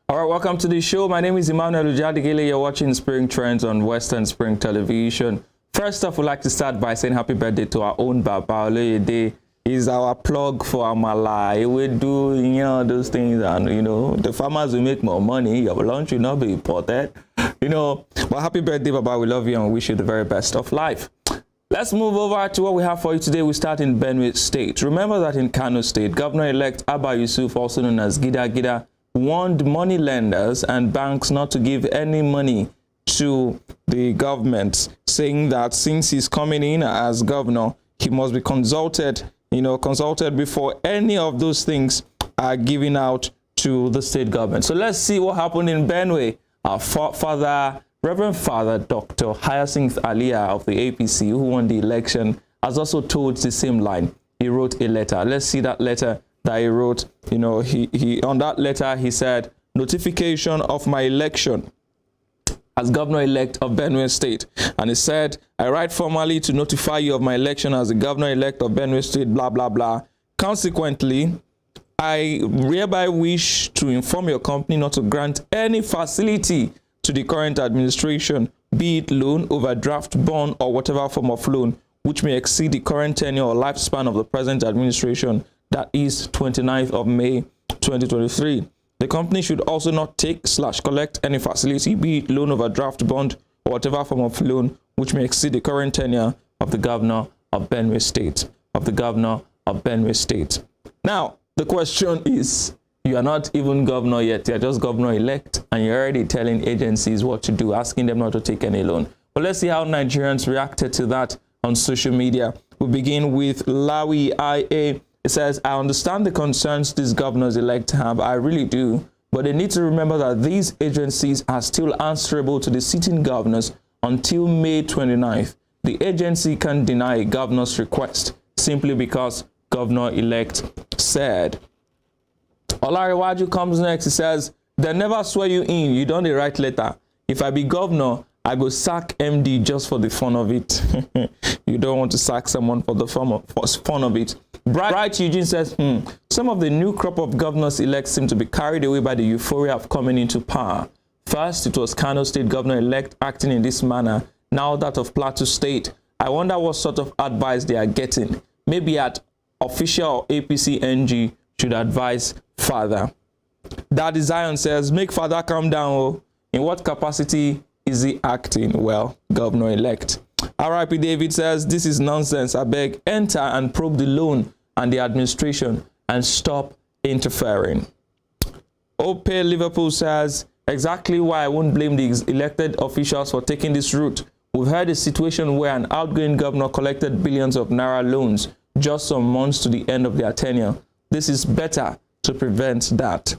All right, welcome to the show. My name is Emmanuel Ujadigele. You're watching Spring Trends on Western Spring Television. First off, we'd like to start by saying happy birthday to our own Baba Oloyede. Is our plug for Amala. We do, those things, and the farmers will make more money. Your lunch will not be imported, But happy birthday, Baba. We love you and wish you the very best of life. Let's move over to what we have for you today. We start in Benue State. Remember that in Kano State, Governor-elect Abba Yusuf, also known as Gida Gida, warned money lenders and banks not to give any money to the government, saying that since he's coming in as governor, he must be consulted before any of those things are given out to the state government. So let's see what happened in Benue. Our Reverend Father Dr. Hyacinth Aliyah of the APC, who won the election, has also told the same line. He wrote a letter. Let's see that letter that he wrote. He on that letter, he said, notification of my election as governor-elect of Benue State. And he said, I write formally to notify you of my election as the governor-elect of Benue State, blah, blah, blah. Consequently, I hereby wish to inform your company not to grant any facility to the current administration, be it loan, overdraft, bond, or whatever form of loan, which may exceed the current tenure or lifespan of the present administration, that is 29th of May, 2023. The company should also not take/collect any facility, be it loan, overdraft, bond, or whatever form of loan, which may exceed the current tenure of the governor of Benue State. Now, the question is, you are not even governor yet. You're just governor-elect, and you're already telling agencies what to do, asking them not to take any loan. But let's see how Nigerians reacted to that on social media. We begin with Lawi IA. It says, I understand the concerns these governors-elect have. I really do. But they need to remember that these agencies are still answerable to the sitting governors until May 29th. The agency can deny a governor's request simply because governor-elect said. Olariwaju comes next. He says, they never swear you in. You don't write letter. If I be governor, I go sack MD just for the fun of it. You don't want to sack someone for the fun of it. Bright Eugene says, some of the new crop of governors-elect seem to be carried away by the euphoria of coming into power. First, it was Kano State governor-elect acting in this manner. Now that of Plateau State. I wonder what sort of advice they are getting. Maybe at official or APC NG should advise Father. Daddy Zion says, make Father calm down. Oh. In what capacity is he acting? Well, governor-elect. RIP David says, this is nonsense. I beg, enter and probe the loan and the administration and stop interfering. Ope Liverpool says, exactly why I won't blame the elected officials for taking this route. We've had a situation where an outgoing governor collected billions of naira loans just some months to the end of their tenure. This is better to prevent that.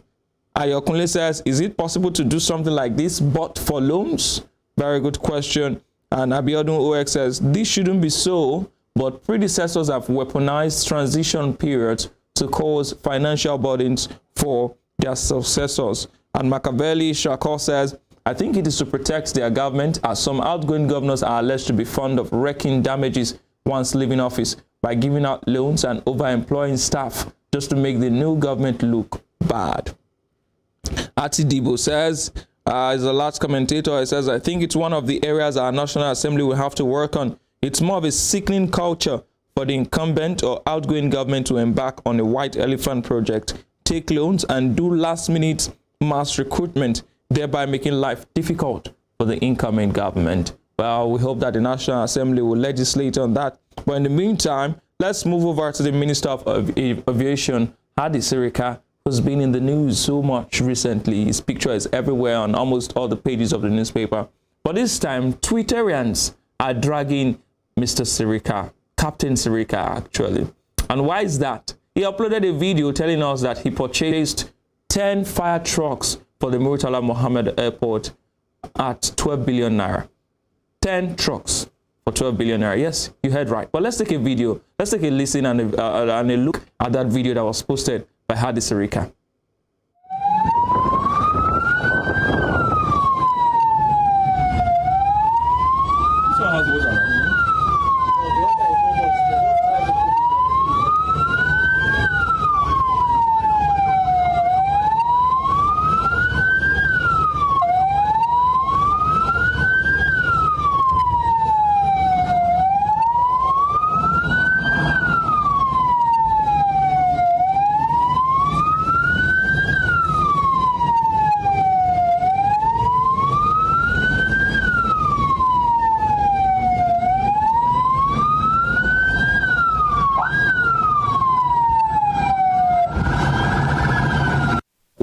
Ayokunle says, is it possible to do something like this but for loans? Very good question. And Abiodun OX says, this shouldn't be so, but predecessors have weaponized transition periods to cause financial burdens for their successors. And Machiavelli Shako says, I think it is to protect their government, as some outgoing governors are alleged to be fond of wreaking damages once leaving office by giving out loans and overemploying staff just to make the new government look bad. Ati Dibo says, is a large commentator. He says, I think it's one of the areas our National Assembly will have to work on. It's more of a sickening culture for the incumbent or outgoing government to embark on a white elephant project, take loans, and do last-minute mass recruitment, thereby making life difficult for the incoming government. Well, we hope that the National Assembly will legislate on that. But in the meantime, let's move over to the Minister of Aviation, Hadi Sirika, who's been in the news so much recently. His picture is everywhere on almost all the pages of the newspaper. But this time, Twitterians are dragging Mr. Sirika, Captain Sirika, actually. And why is that? He uploaded a video telling us that he purchased 10 fire trucks for the Murtala Mohammed Airport at 12 billion naira. 10 trucks for 12 billion naira. Yes, you heard right. But let's take a video. Let's take a listen and a look at that video that was posted by Hadi Sirika.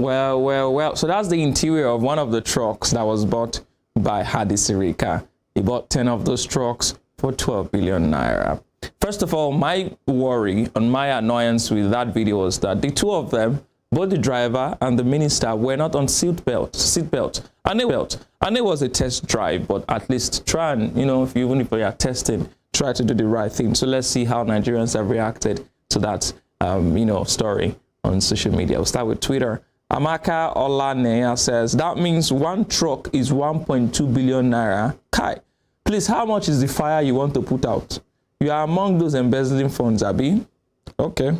Well. So that's the interior of one of the trucks that was bought by Hadi Sirika. He bought 10 of those trucks for 12 billion naira. First of all, my worry and my annoyance with that video was that the two of them, both the driver and the minister, were not on seat belt. And it was a test drive, but at least try and, even if you are testing, try to do the right thing. So let's see how Nigerians have reacted to that, story on social media. We'll start with Twitter. Amaka Olanea says, that means one truck is 1.2 billion naira. Kai, please, how much is the fire you want to put out? You are among those embezzling funds, Abi. Okay.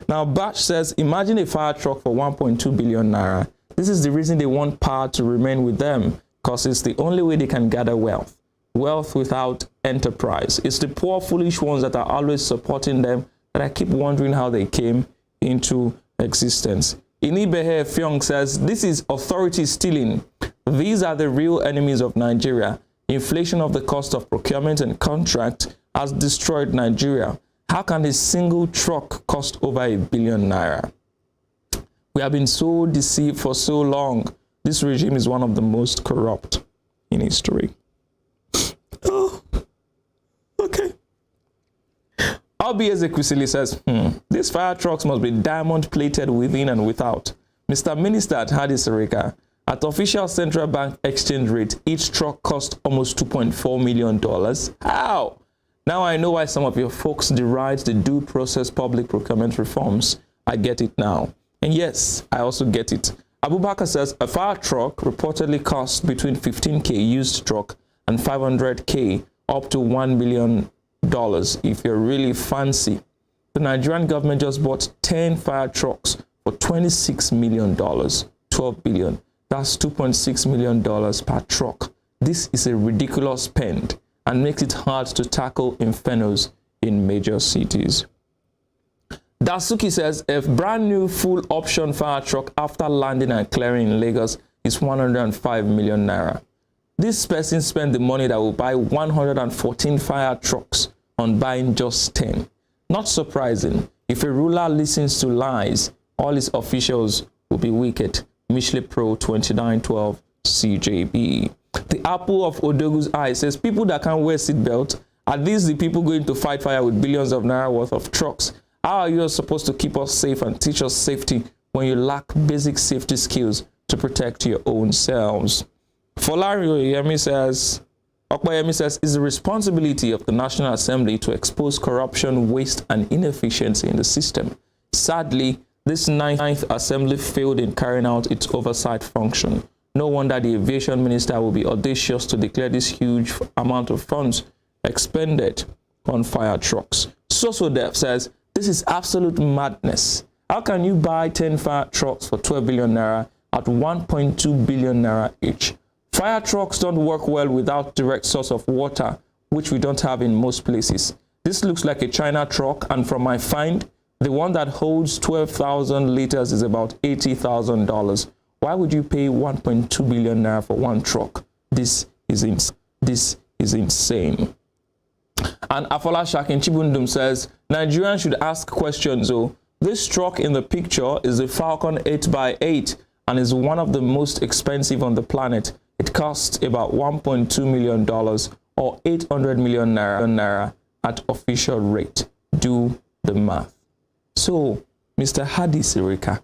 Now, Batch says, imagine a fire truck for 1.2 billion naira. This is the reason they want power to remain with them, because it's the only way they can gather wealth. Wealth without enterprise. It's the poor, foolish ones that are always supporting them that I keep wondering how they came into existence. Inibehe Fyong says, this is authority stealing. These are the real enemies of Nigeria. Inflation of the cost of procurement and contract has destroyed Nigeria. How can a single truck cost over 1 billion naira? We have been so deceived for so long. This regime is one of the most corrupt in history. Oh, okay. Albi Ezekwesili says, these fire trucks must be diamond plated within and without. Mr. Minister at Hadi Sirika, at official central bank exchange rate, each truck cost almost $2.4 million. How? Now I know why some of your folks deride the due process public procurement reforms. I get it now. And yes, I also get it. Abubakar says a fire truck reportedly costs between 15K used truck and 500K up to $1 million if you're really fancy. The Nigerian government just bought 10 fire trucks for $26 million, 12 billion. That's $2.6 million per truck. This is a ridiculous spend and makes it hard to tackle infernos in major cities. Dasuki says a brand new full option fire truck after landing and clearing in Lagos is 105 million naira. This person spent the money that will buy 114 fire trucks on buying just 10. Not surprising. If a ruler listens to lies, all his officials will be wicked. Mishle Pro 2912 CJB. The apple of Odogu's eye says people that can't wear seatbelt, are these the people going to fight fire with billions of naira worth of trucks? How are you supposed to keep us safe and teach us safety when you lack basic safety skills to protect your own selves? Folario Yemi says, Okpayemi says, it's the responsibility of the National Assembly to expose corruption, waste, and inefficiency in the system. Sadly, this ninth assembly failed in carrying out its oversight function. No wonder the aviation minister will be audacious to declare this huge amount of funds expended on fire trucks. Sosodev says, this is absolute madness. How can you buy 10 fire trucks for 12 billion naira at 1.2 billion naira each? Fire trucks don't work well without direct source of water, which we don't have in most places. This looks like a China truck, and from my find, the one that holds 12,000 liters is about $80,000. Why would you pay 1.2 billion naira for one truck? This is insane. And Afola Shakin Chibundum says, Nigerians should ask questions. So this truck in the picture is a Falcon 8x8 and is one of the most expensive on the planet. It costs about $1.2 million or 800 million naira at official rate. Do the math. So, Mr. Hadi Sirika,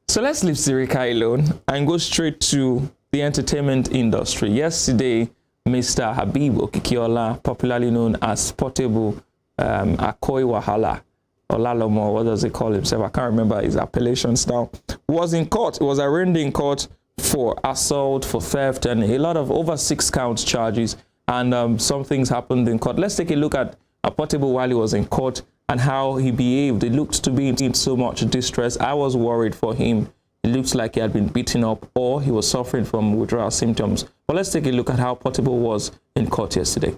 so let's leave Sirika alone and go straight to the entertainment industry. Yesterday, Mr. Habib Okikiola, popularly known as Portable Akoi Wahala, Olalomo, what does he call himself? I can't remember his appellations now. Was in court. It was arraigned in court for assault, for theft, and a lot of over 6 counts charges. And some things happened in court. Let's take a look at Portable while he was in court and how he behaved. It looked to be in so much distress. I was worried for him. It looks like he had been beaten up or he was suffering from withdrawal symptoms. But let's take a look at how Portable was in court yesterday.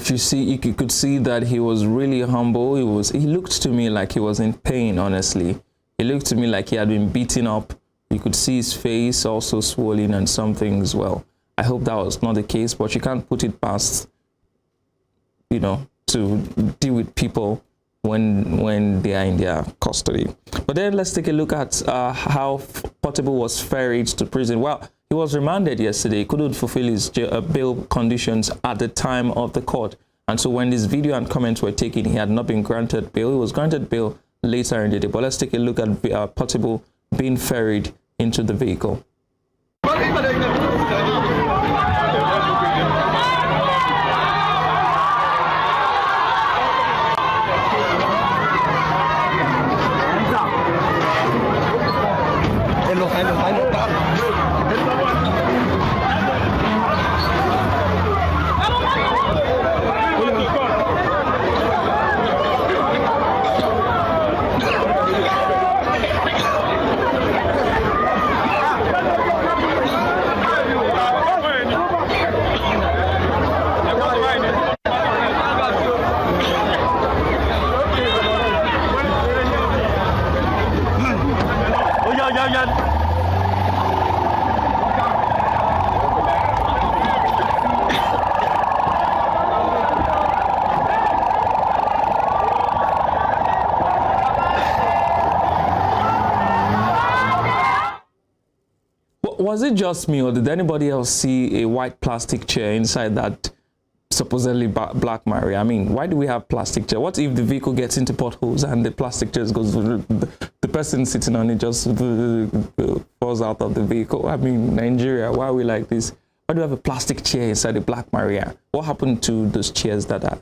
if you see, you could see that he was really humble. He looked to me like he was in pain, honestly. He looked to me like he had been beaten up. You could see his face also swollen and something as well. I hope that was not the case, but you can't put it past, you know, to deal with people when they are in their custody. But then let's take a look at how Portable was ferried to prison. Well, he was remanded yesterday. He couldn't fulfill his bail conditions at the time of the court. And so when this video and comments were taken, he had not been granted bail. He was granted bail later in the day. But let's take a look at Portable being ferried into the vehicle. Was it just me, or did anybody else see a white plastic chair inside that supposedly black Maria? I mean, why do we have plastic chair? What if the vehicle gets into potholes and the plastic chair goes, the person sitting on it just falls out of the vehicle? I mean, Nigeria, why are we like this? Why do we have a plastic chair inside the black Maria? What happened to those chairs that are?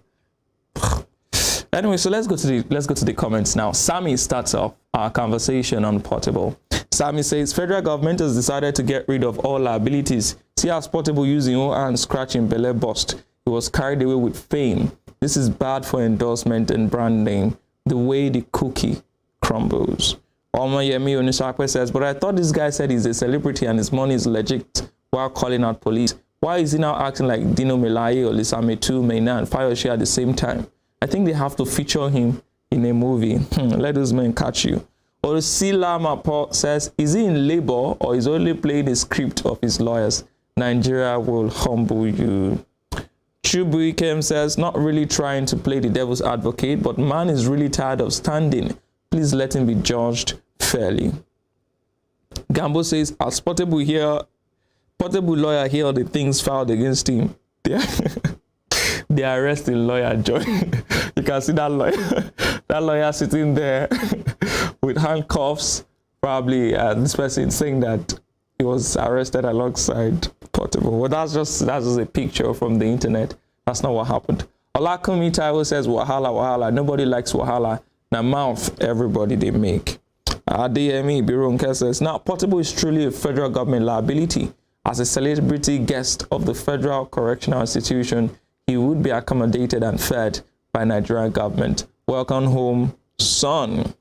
Anyway, so let's go to the comments now. Sammy starts off our conversation on Portable. Sammy says, federal government has decided to get rid of all liabilities. See how Portable using own and scratching belly bust. He was carried away with fame. This is bad for endorsement and brand name. The way the cookie crumbles. Omoyemi Onisakwe says, but I thought this guy said he's a celebrity and his money is legit while calling out police. Why is he now acting like Dino Melaye or Lisametu, Meina, and Fayoshe at the same time? I think they have to feature him in a movie. Let those men catch you. Osila Mapo says, is he in labor or is only playing the script of his lawyers? Nigeria will humble you. Chubuikem says, not really trying to play the devil's advocate, but man is really tired of standing. Please let him be judged fairly. Gambo says, as Portable lawyer hear all the things filed against him. The arresting lawyer joy. You can see that lawyer sitting there with handcuffs, probably this person saying that he was arrested alongside Portable. Well, that's just a picture from the internet. That's not what happened. Olakumi Taiwo says, wahala. Nobody likes wahala. Now mouth everybody they make. Adeyemi Bironke says, now Portable is truly a federal government liability. As a celebrity guest of the Federal Correctional Institution, he would be accommodated and fed by Nigerian government. Welcome home, son.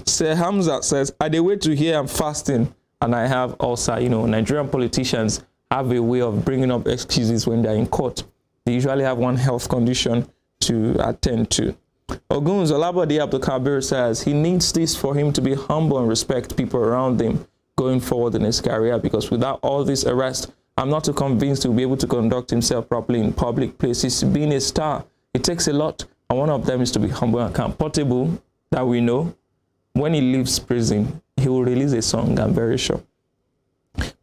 Sir Hamza says, I dey wait to hear I'm fasting and I have ulcer. You know, Nigerian politicians have a way of bringing up excuses when they're in court. They usually have one health condition to attend to. Ogun's Olabode Abdul Kabir says he needs this for him to be humble and respect people around him going forward in his career, because without all this arrest, I'm not too convinced he'll be able to conduct himself properly in public places. Being a star, it takes a lot, and one of them is to be humble and calm. Portable, that we know, when he leaves prison, he will release a song, I'm very sure.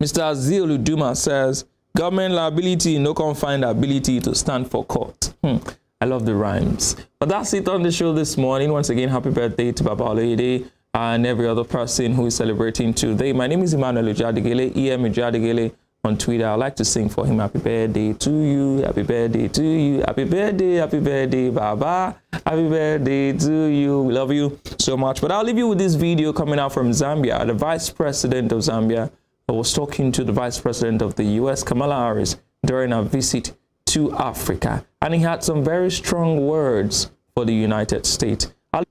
Mr. Azil Uduma says, government liability, no confined ability to stand for court. I love the rhymes. But that's it on the show this morning. Once again, happy birthday to Baba Olede and every other person who is celebrating today. My name is Emmanuel Ujadegele, EM Ujadegele on Twitter. I'd like to sing for him, happy birthday to you, happy birthday to you, happy birthday, Baba, happy birthday to you. We love you so much. But I'll leave you with this video coming out from Zambia. The Vice President of Zambia was talking to the Vice President of the US, Kamala Harris, during a visit to Africa, and he had some very strong words for the United States. I'll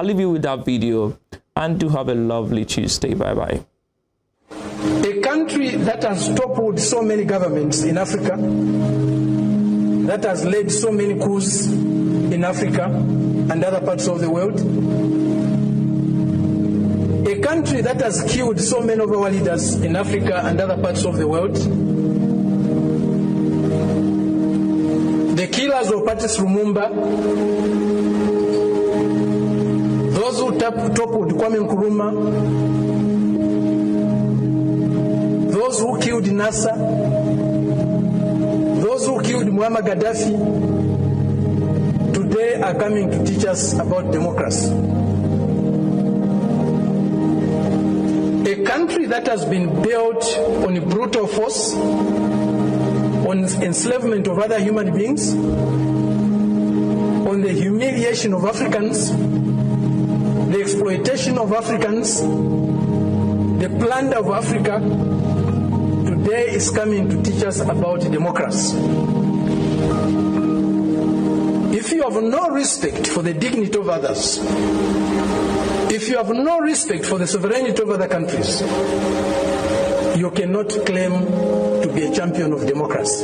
leave you with that video, and do have a lovely Tuesday. Bye-bye. A country that has toppled so many governments in Africa, that has led so many coups in Africa and other parts of the world. A country that has killed so many of our leaders in Africa and other parts of the world. The killers of Patrice Lumumba, those who toppled Kwame Nkrumah, those who killed Nasser, those who killed Muammar Gaddafi, today are coming to teach us about democracy. A country that has been built on brutal force, on enslavement of other human beings, on the humiliation of Africans, the exploitation of Africans, the plunder of Africa, today is coming to teach us about democracy. If you have no respect for the dignity of others, if you have no respect for the sovereignty of other countries, you cannot claim to be a champion of democracy.